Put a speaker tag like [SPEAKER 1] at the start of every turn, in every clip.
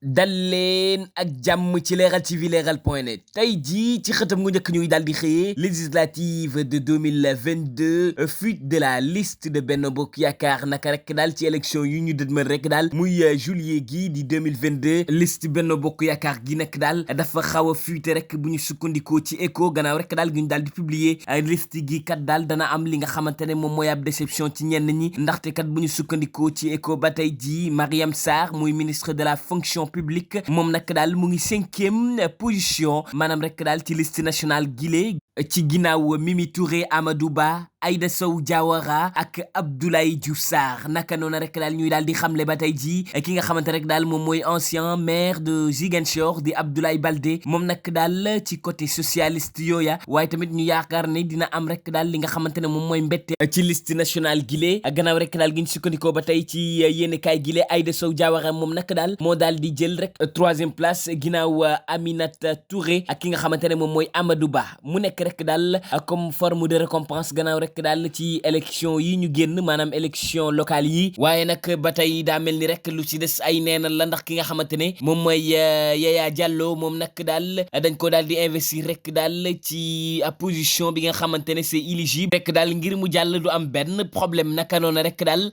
[SPEAKER 1] dal leen ak jàmm ci Leral TV leral.net tey jii ci xëtam gu njëkk ñuy daal di xëyee législative de 2022 fuite de la liste de Benno Bokk Yaakaar naka rek daal ci élection yu ñu dëdmal rek daal muy juillet gi di 2022 liste Benno Bokk Yaakaar gi nag daal dafa xaw a fuite rek bu ñu sukkandikoo ci Echo gannaaw rek daal gi ñu daal di publier liste gi kat daal dana am li nga xamante ne moom mooy ab déception ci ñenn ñi ndaxte kat bu ñu sukkandikoo ci Echo ba tey jii Mariam Sarr muy ministre de la fonction publique moom nag daal mu ngi 5e position maanaam rek daal ci liste nationale gile ci ginnaaw Mimi Touré, Amadou Ba, Aïda Sow Diawara ak Abdoulaye Diouf Sarr naka noonu rek daal ñuy daal di xamle ba tey jii ki nga xamante rek daal moom mooy ancien maire de Ziguinchor di Abdoulaye Baldé moom nag daal ci côté socialiste yooya waaye tamit ñu yaakaar ne dina am rek daal li nga xamante ne moom mooy mbette ci liste nationale gile gannaaw rek daal gi ñu sukkandikoo ba tey ci yéen kaay gile Aïda Sow Diawara moom nag daal moo daal di jël rek 3e place ginnaaw Aminata Touré ak ki nga xamante ne moom mooy Amadou Ba mu nekk rek daal comme forme de récompense gannaaw rek daal ci élection yi ñu génn maanaam élection locale yi waaye nag ba tey daa mel ni rek lu ci des ay neenal la ndax ki nga xamante ne moom mooy Yaya Diallo moom nag daal dañ ko daal di investir rek daal ci position bi nga xamante ne c'est éligible rek daal ngir mu jàll du am benn problème naka noonu rek daal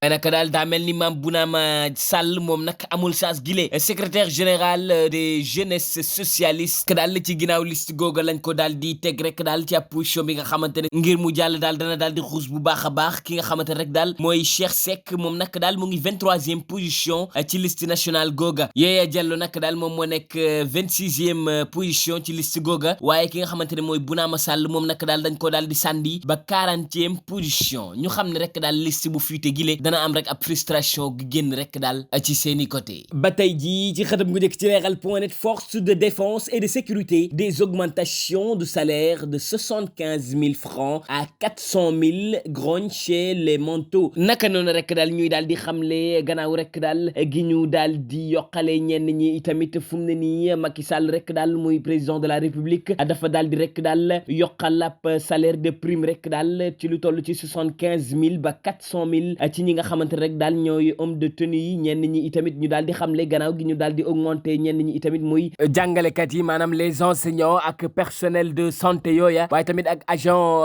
[SPEAKER 1] daa mel ni Mame Bounama Sall moom nag amul chance gile secrétaire général des jeunesses socialistes daal ci ginnaaw liste googa lañ ko daal di teg rek daal ci position bi nga xamante ne ngir mu jàll daal dana daal di xuus bu baax a baax ki nga xamante ne rek daal mooy Cheikh Seck moom nag daal mu ngi 23e position ci liste nationale googa Yaya Diallo nag daal moom moo nekk 26e position ci liste googa waaye ki nga xamante ne mooy Bounama Sall moom nag daal dañ ko daal di sànni ba 40e position ñu xam ne rek daal liste bu fuite gile dana am rek ab frustration gi génn rek daal ci seeni côté ba tey jii ci xëtam gu njëkk ci Leral.net force de défense et de sécurité des augmentations de salaire de 75 000 francs à 400 000 grogne chez les manteaux naka noonu rek daal ñuy daal di xamle gannaaw rek daal gi ñu daal di yokkale ñenn ñi itamit fu mu ne nii Macky Sall rek daal muy président de la République dafa daal di rek daal yokkal ab salaire de prime rek daal ci lu toll ci 75 000 ba 400 000 ci ñi nga xamante rek daal ñooy homme de tenue yi ñenn ñi itamit ñu daal di xamle gannaaw gi ñu daal di augmenter ñenn ñi itamit muy jàngalekat yi maanaam les enseignants ak personnel de santé yooya waaye tamit ak agent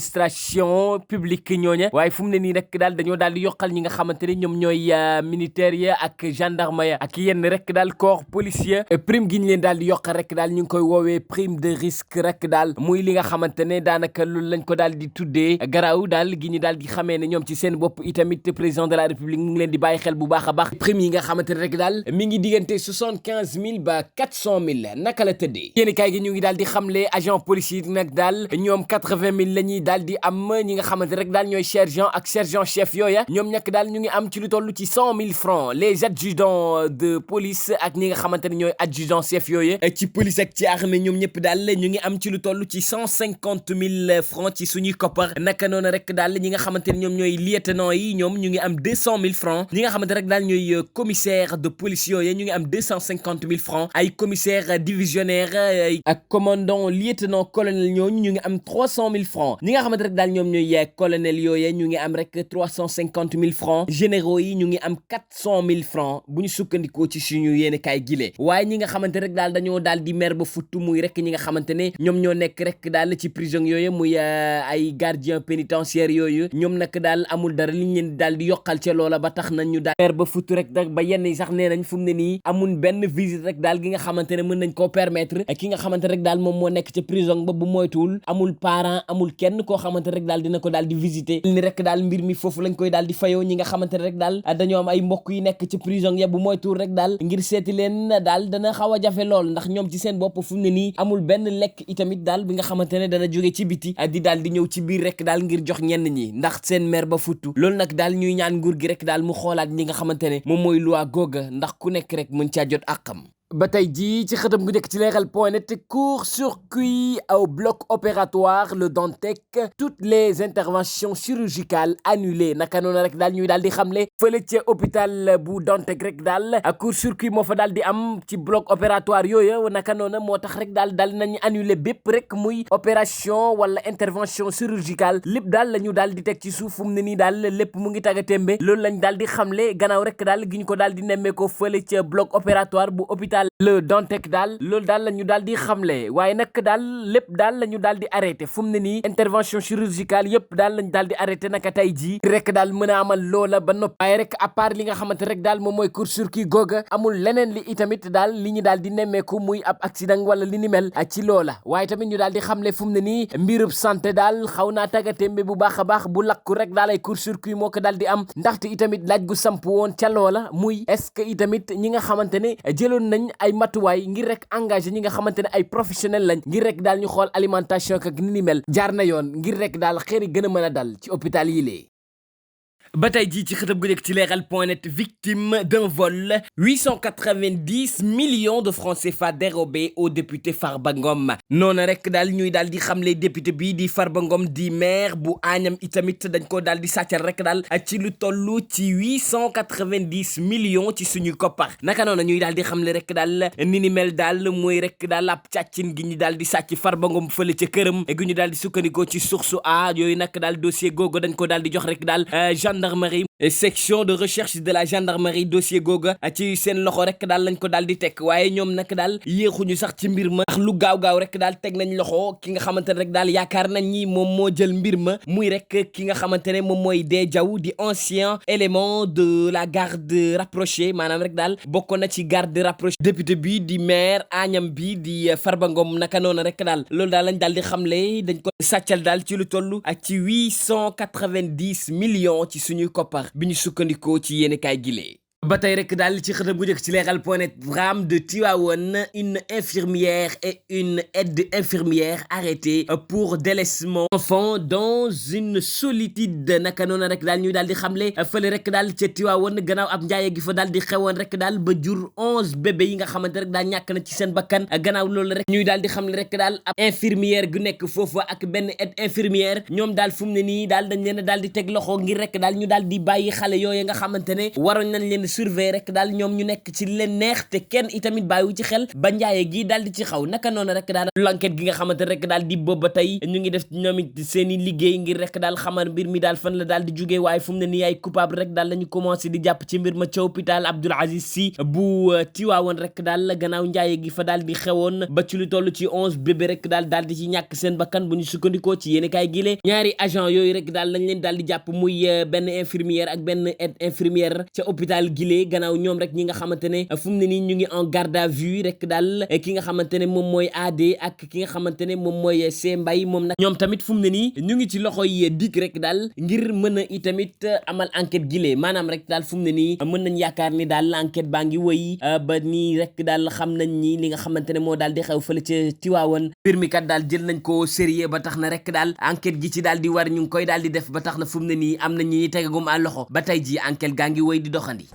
[SPEAKER 1] administration publique ñooña waaye fu mu ne nii rek daal dañoo daal di yokkal ñi nga xamante ne ñoom ñooy militaires ya ak gendarme ya ak yenn rek daal corps policier prime gi ñu leen daal di yokkal rek daal ñu ngi koy woowee prime de risque rek daal muy li nga xamante ne daanaka loolu lañ ko daal di tuddee garaaw daal gi ñu daal di xamee ne ñoom ci seen bopp itamit président de la république mu ngi leen di bàyyi xel bu baax a baax prime yi nga xamante ne rek daal mi ngi diggante 75 000 ba 400 000 naka la tëddee yéeni kaay gi ñu ngi daal di xamle agent policier nag daal ñoom 80 000 la ñuy daal di am ñi nga xamante rek daal ñooy sergent ak sergent chef yooya ñoom ñàkk daal ñu ngi am ci lu toll ci 100 000 francs les adjudants de police ak ñi nga xamante ne ñooy adjudant chef yooya ci police ak ci armée ñoom ñëpp daal ñu ngi am ci lu toll ci 150 000 francs ci suñuy koppar naka noonu rek daal ñi nga xamante ne ñoom ñooy lieutenant yi ñoom ñu ngi am 200 000 francs ñi nga xamante rek daal ñooy commissaire de police yooya ñu ngi am 250 000 francs ay commissaire divisionnaire ak commandant lieutenant colonel ñooñu ñu ngi am 300 000 francs ñi nga xamante rek daal ñoom ñooy colonel yooye ñu ngi am rek 350 000 francs généraux yi ñu ngi am 400 000 francs bu ñu sukkandikoo ci suñu yéen kaay gile waaye ñi nga xamante rek daal dañoo daal di mer ba futtu muy rek ñi nga xamante ne ñoom ñoo nekk rek daal ci prison yooyu muy ay gardien pénitentiaire yooyu ñoom nag daal amul dara liñ leen daal di yokkal ca loola ba tax nañ ñu daal mer ba futtu rek ba yenn yi sax nee nañ fu mu ne nii amul benn visite rek daal gi nga xamante ne mën nañ koo permettre ki nga xamante rek daal moom moo nekk ca prison ba bu moytuwul amul parent amul kenn koo xamante rek daal dina ko daal di visiter ni rek daal mbir mi foofu lañ koy daal di fayoo ñi nga xamante rek daal dañoo am ay mbokk yi nekk ci prison ya bu moytuwul rek daal ngir seeti leen daal dana xaw a jafe lool ndax ñoom ci seen bopp fu mu ne nii amul benn lekk itamit daal bi nga xamante ne dana jóge ci biti di daal di ñëw ci biir rek daal ngir jox ñenn ñi ndax seen mer ba futtu loolu nag daal ñuy ñaan nguur gi rek daal mu xoolaat ñi nga xamante ne moom mooy loi googa ndax ku nekk rek mën caa jot àqam ba tey jii ci xëtam gu njëkk ci leral.net court-circuit au bloc opératoire le Dantec toutes les interventions chirurgicales annulées naka noonu rek daal ñuy daal di xamle fële ca hôpital bu Dantec rek daal court-circuit moo fa daal di am ci bloc opératoire yooyu naka noonu moo tax rek daal nañu annulé bépp rek muy opération wala intervention chirurgicale lépp daal la ñu daal di teg ci suuf fu mu ne nii daal lépp mu ngi tagga témbe loolu lañ daal di xamle gannaaw rek daal gi ñu ko daal di nemmee ko fële ca bloc opératoire bu hôpital le Dantec daal loolu daal la ñu daal di xamle waaye nag daal lépp daal la ñu daal di arrêté fu mu ne nii intervention chirurgicale yëpp daal lañu daal di arrêté naka tey jii rek daal mën a amal loola ba noppi waaye rek à part li nga xamante rek daal moom mooy court-circuit googa amul leneen li itamit daal li ñu daal di nemmeeku muy ab accident wala li ni mel ci loola waaye tamit ñu daal di xamle fu mu ne nii mbirub santé daal xaw naa tàggatémbe bu baax a baax bu lakku rek daal ay court-circuit moo ko daal di am ndaxte itamit laaj gu samp woon ca loola muy est-ce que itamit ñi nga xamante ne jëloon nañ ay matuwaay ngir rek engagé ñi nga xamante ne ay professionnel lañ ngir rek daal ñu xool alimentation ak ni ni mel jaar na yoon ngir rek daal xeer yi gën a mën a dal ci hôpital yi lee ba tey jii ci xëtam gu njëkk ci leral.net victime d'un vol 890 millions de francs CFA dérobés au député Farba Ngom noonu rek daal ñuy daal di xamle député bii di Farba Ngom di maire bu Agnam itamit dañ ko daal di sàccal rek daal ci lu toll ci 890 millions ci suñu koppar naka noonu ñuy daal di xamle rek daal ni ni mel daal mooy rek daal ab càccin gi ñu daal di sàcc Farba Ngom fële ca këram gu ñu daal di sukkandikoo ci source a yooyu nag daal dossier googu dañ ko daal di jox rek daal gendarmerie section de recherche de la gendarmerie dossier googa ci seen loxo rek daal lañ ko daal di teg waaye ñoom nag daal yéexuñu sax ci mbir ma ndax lu gaaw rek daal teg nañ loxo ki nga xamante ne rek daal yaakaar nañ ni moom moo jël mbir ma muy rek ki nga xamante ne moom mooy Dee Diaw di ancien élément de la garde rapprochée maanaam rek daal bokk na ci garde rapprochée député bi di maire Agnam bi di Farba Ngom naka noonu rek daal loolu daal lañ daal di xamle dañ ko sàccal daal ci lu toll ak ci 890 millions ci suñuy koppar bi ñu sukkandikoo ci yéen kaay gilee ba tey rek daal ci xëtam bu njëkk ci leral.net drame de Tivaouane une infirmière et une aide infirmière arrêtées pour délaissement enfant dans une solitude naka noonu rek daal ñuy daal di xamle fële rek daal ca Tivaouane gannaaw ab njaaye gi fa daal di xewoon rek daal ba jur 11 bébé yi nga xamante rek daal ñàkk na ci seen bakkan gannaaw loolu rek ñuy daal di xamle rek daal ab infirmière gu nekk foofu ak benn aide infirmière ñoom daal fu mu ne nii daal dañ leen daal di teg loxo ngir rek daal ñu daal di bàyyi xale yooyu nga xamante ne waroon nañ leen surveiller rek daal ñoom ñu nekk ci leen neex te kenn itamit bàyyiwu ci xel ba njaaye gi daal di ci xaw naka noonu rek daal l'enquête gi nga xamante rek daal di boobu ba tey ñu ngi def ñoom it seen i liggéey ngir rek daal xamal mbir mi daal fan la daal di jugee waaye fu mu ne nii ay coupable rek daal lañu commencé di jàpp ci mbir ma ca hôpital Abdoul Aziz Sy bu Tivaouane rek daal gannaaw njaaye gi fa daal di xewoon ba ci lu toll ci 11 bébé rek daal di ci ñàkk seen bakkan bu ñu sukkandikoo ci yéen kaay gile ñaari agent yooyu rek daal lañ leen daal di jàpp muy benn infirmière ak benn aide infirmière ca hôpital gile gannaaw ñoom rek ñi nga xamante ne fu mu ne nii ñu ngi en garde à vue rek daal ki nga xamante ne moom mooy AD ak ki nga xamante ne moom mooy C Mbaye moom nag ñoom tamit fu mu ne nii ñu ngi ci loxo yi dik rek daal ngir mën a itamit amal enquête gile maanaam rek daal fu mu ne nii mën nañ yaakaar ni daal enquête baa ngi wëy ba nii rek daal xam nañ ni li nga xamante ne moo daal di xew fële ca Tivaouane mbir mi kat daal jël nañ ko sérieux ba tax na rek daal enquête gi ci daal di war ñu ngi koy daal di def ba tax na fu mu ne nii am na ñi tegagum à loxo ba tey ji enquête gaa ngi wëy di doxandi